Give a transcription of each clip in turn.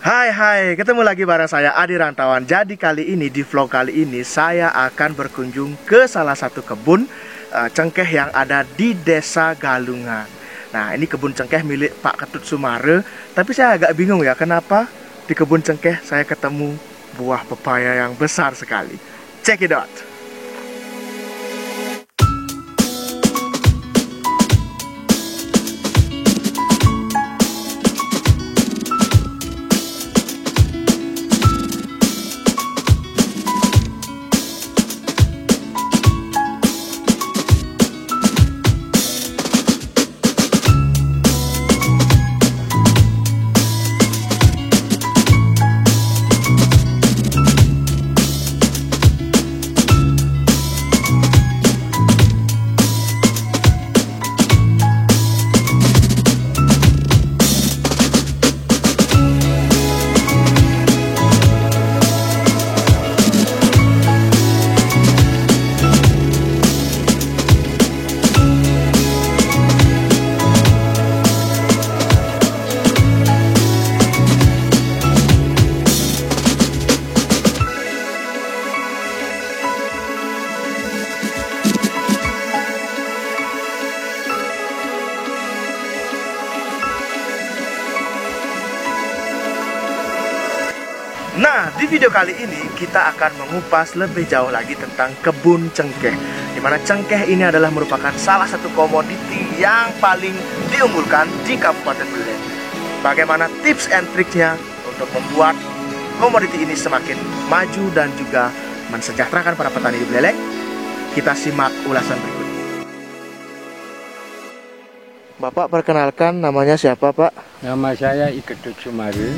Hai, ketemu lagi bareng saya Adi Rantauan. Jadi kali ini, di vlog kali ini, saya akan berkunjung ke salah satu kebun cengkeh yang ada di Desa Galungan. Nah, ini kebun cengkeh milik Pak Ketut Sumare. Tapi saya agak bingung ya, kenapa di kebun cengkeh saya ketemu buah pepaya yang besar sekali. Check it out. Nah, di video kali ini kita akan mengupas lebih jauh lagi tentang kebun cengkeh, dimana cengkeh ini adalah merupakan salah satu komoditi yang paling diunggulkan di Kabupaten Buleleng. Bagaimana tips and triknya untuk membuat komoditi ini semakin maju dan juga mensejahterakan para petani di Buleleng? Kita simak ulasan berikut. Bapak perkenalkan, namanya siapa Pak? Nama saya Ketut Sumare.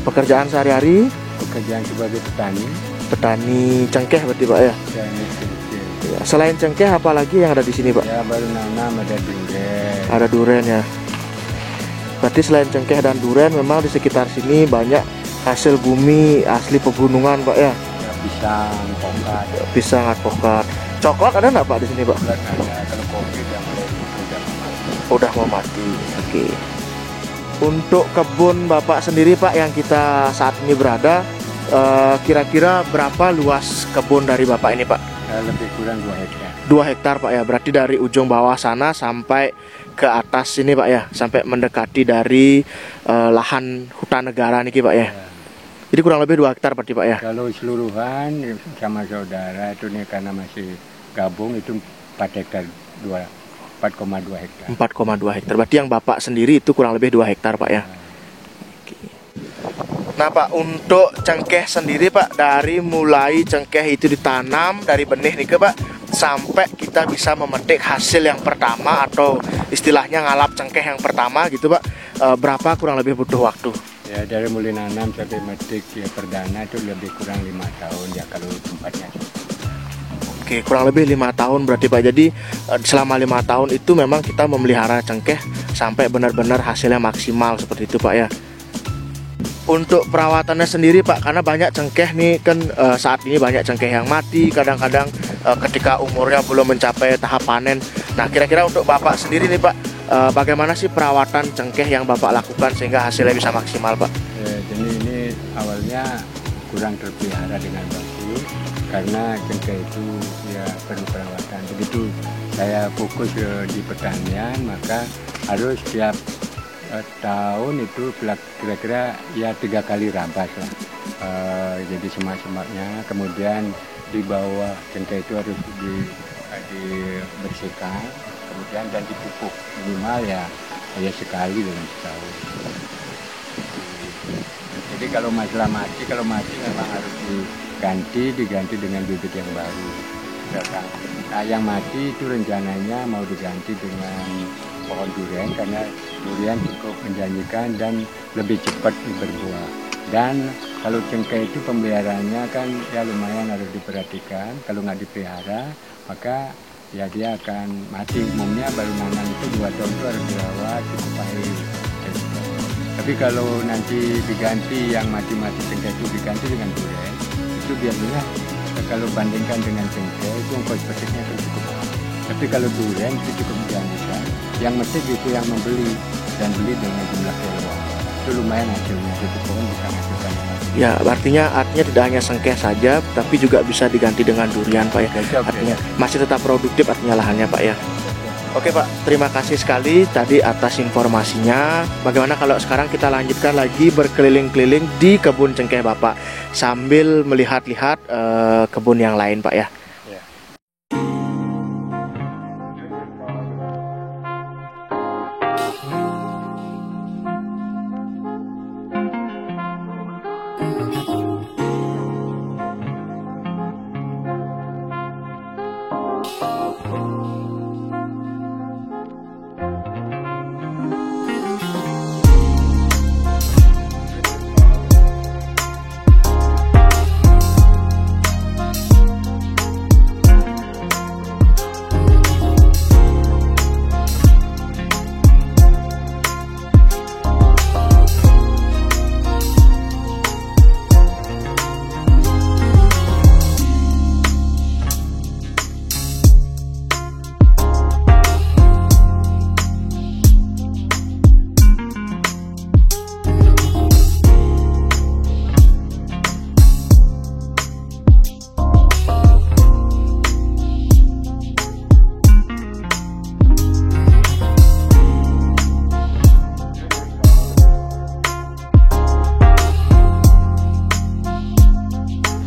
Pekerjaan sehari-hari? Pekerjaan sebagai petani. Petani cengkeh berarti Pak ya? Petani cengkeh. Ya, selain cengkeh apa lagi yang ada di sini Pak? Ya baru nanam ada duren. Ada duren ya. Berarti selain cengkeh dan duren memang di sekitar sini banyak hasil bumi asli pegunungan Pak ya? Ya pisang, pokat. Pisang, alpukat. Coklat ada nggak Pak di sini Pak? Coklat ada. Kalau kopi udah mulai udah mati. Udah mau mati. Oke. Untuk kebun Bapak sendiri Pak yang kita saat ini berada, kira-kira berapa luas kebun dari Bapak ini Pak? Lebih kurang 2 hektar. 2 hektar Pak ya, berarti dari ujung bawah sana sampai ke atas sini Pak ya, sampai mendekati dari lahan hutan negara nih Pak ya. Jadi kurang lebih 2 hektar berarti Pak ya. Kalau keseluruhan sama saudara itu nih karena masih gabung itu 4 hektar 4,2 hektar. 4,2 hektar. Berarti yang Bapak sendiri itu kurang lebih 2 hektar Pak ya. Oke. Nah Pak, untuk cengkeh sendiri Pak, dari mulai cengkeh itu ditanam dari benih nih ke Pak, sampai kita bisa memetik hasil yang pertama atau istilahnya ngalap cengkeh yang pertama gitu Pak, berapa kurang lebih butuh waktu? Ya dari mulai nanam sampai metik ya perdana itu lebih kurang 5 tahun ya kalau tempatnya. Oke, kurang lebih 5 tahun berarti Pak. Jadi selama 5 tahun itu memang kita memelihara cengkeh sampai benar-benar hasilnya maksimal seperti itu Pak ya. Untuk perawatannya sendiri Pak, karena banyak cengkeh nih kan saat ini banyak cengkeh yang mati kadang-kadang ketika umurnya belum mencapai tahap panen. Nah kira-kira untuk Bapak sendiri nih Pak, bagaimana sih perawatan cengkeh yang Bapak lakukan sehingga hasilnya bisa maksimal Pak? Jadi ini awalnya kurang terpelihara dengan bagus karena cengkeh itu ya perlu perawatan. Begitu saya fokus di pertanian, maka harus setiap tahun itu kira-kira ya 3 kali rabas lah. Jadi semak-semaknya, kemudian di bawah cengkeh itu harus dibersihkan, kemudian dan dipupuk minimal ya sekali dalam setahun. Jadi kalau masalah mati memang harus diganti dengan bibit yang baru. Nah, yang mati itu rencananya mau diganti dengan pohon durian karena durian cukup menjanjikan dan lebih cepat berbuah. Dan kalau cengkeh itu pemeliharaannya kan ya lumayan harus diperhatikan. Kalau nggak dipelihara maka ya dia akan mati. Umumnya baru nanam itu 2 tahun itu harus dirawat cukup baik. Tapi kalau nanti diganti yang mati-mati cengkeh itu diganti dengan durian, itu biasanya kalau bandingkan dengan cengkeh itu ongkos petiknya itu cukup mahal. Tapi kalau durian itu cukup menjanjikan. Yang metik itu yang membeli dan beli dengan jumlah kiloan. itu lumayan hasilnya, satu pohon bisa menghasilkan 5 Ya, artinya tidak hanya cengkeh saja, tapi juga bisa diganti dengan durian Pak ya. Cocok, Artinya ya. masih tetap produktif artinya lahannya Pak ya. Oke Pak, terima kasih sekali tadi atas informasinya. Bagaimana kalau sekarang kita lanjutkan lagi berkeliling-keliling di kebun cengkeh Bapak sambil melihat-lihat kebun yang lain Pak ya. Ya.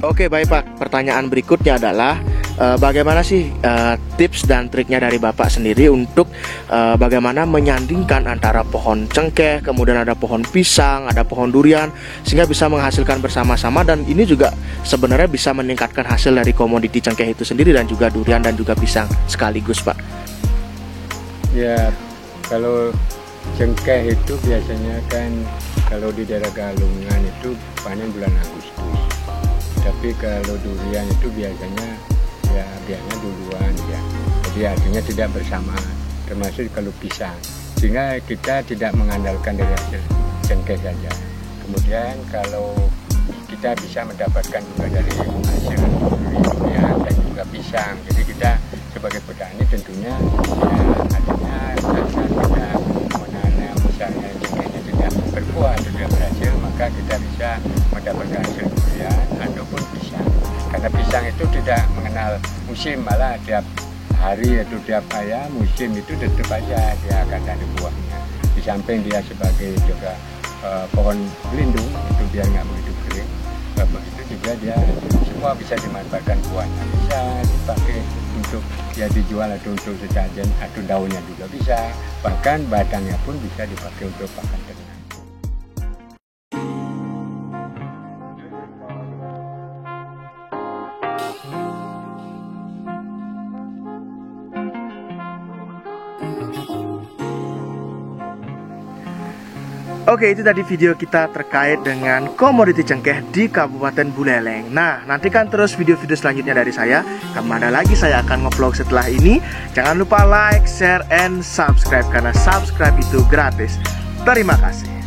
Oke baik Pak, pertanyaan berikutnya adalah bagaimana sih tips dan triknya dari Bapak sendiri untuk bagaimana menyandingkan antara pohon cengkeh, kemudian ada pohon pisang, ada pohon durian, sehingga bisa menghasilkan bersama-sama, dan ini juga sebenarnya bisa meningkatkan hasil dari komoditi cengkeh itu sendiri dan juga durian dan juga pisang sekaligus Pak. Ya, kalau cengkeh itu biasanya kan kalau di daerah Galungan itu panen bulan Agustus. Tapi kalau durian itu biasanya duluan ya. Jadi artinya tidak bersamaan, termasuk kalau pisang. Sehingga kita tidak mengandalkan dari hasil cengkeh saja. Kemudian kalau kita bisa mendapatkan juga dari hasil durian dan juga pisang. Jadi kita sebagai petani tentunya artinya kita menanam misalnya cengkehnya tidak berbuah, tidak berhasil, maka kita bisa mendapatkan hasil durian ataupun pisang. Karena pisang itu tidak mengenal musim, malah tiap hari atau tiap musim itu tetap aja dia akan ada buahnya. Di samping dia sebagai juga pohon pelindung, itu dia nggak begitu kering. Begitu juga dia semua bisa dimanfaatkan buahnya, bisa dipakai untuk dijual atau untuk sesajen, atau daunnya juga bisa, bahkan batangnya pun bisa dipakai untuk pakan ternak. Oke, itu tadi video kita terkait dengan komoditi cengkeh di Kabupaten Buleleng. Nah, nantikan terus video-video selanjutnya dari saya. Kemana lagi saya akan nge-vlog setelah ini. Jangan lupa like, share, and subscribe, karena subscribe itu gratis. Terima kasih.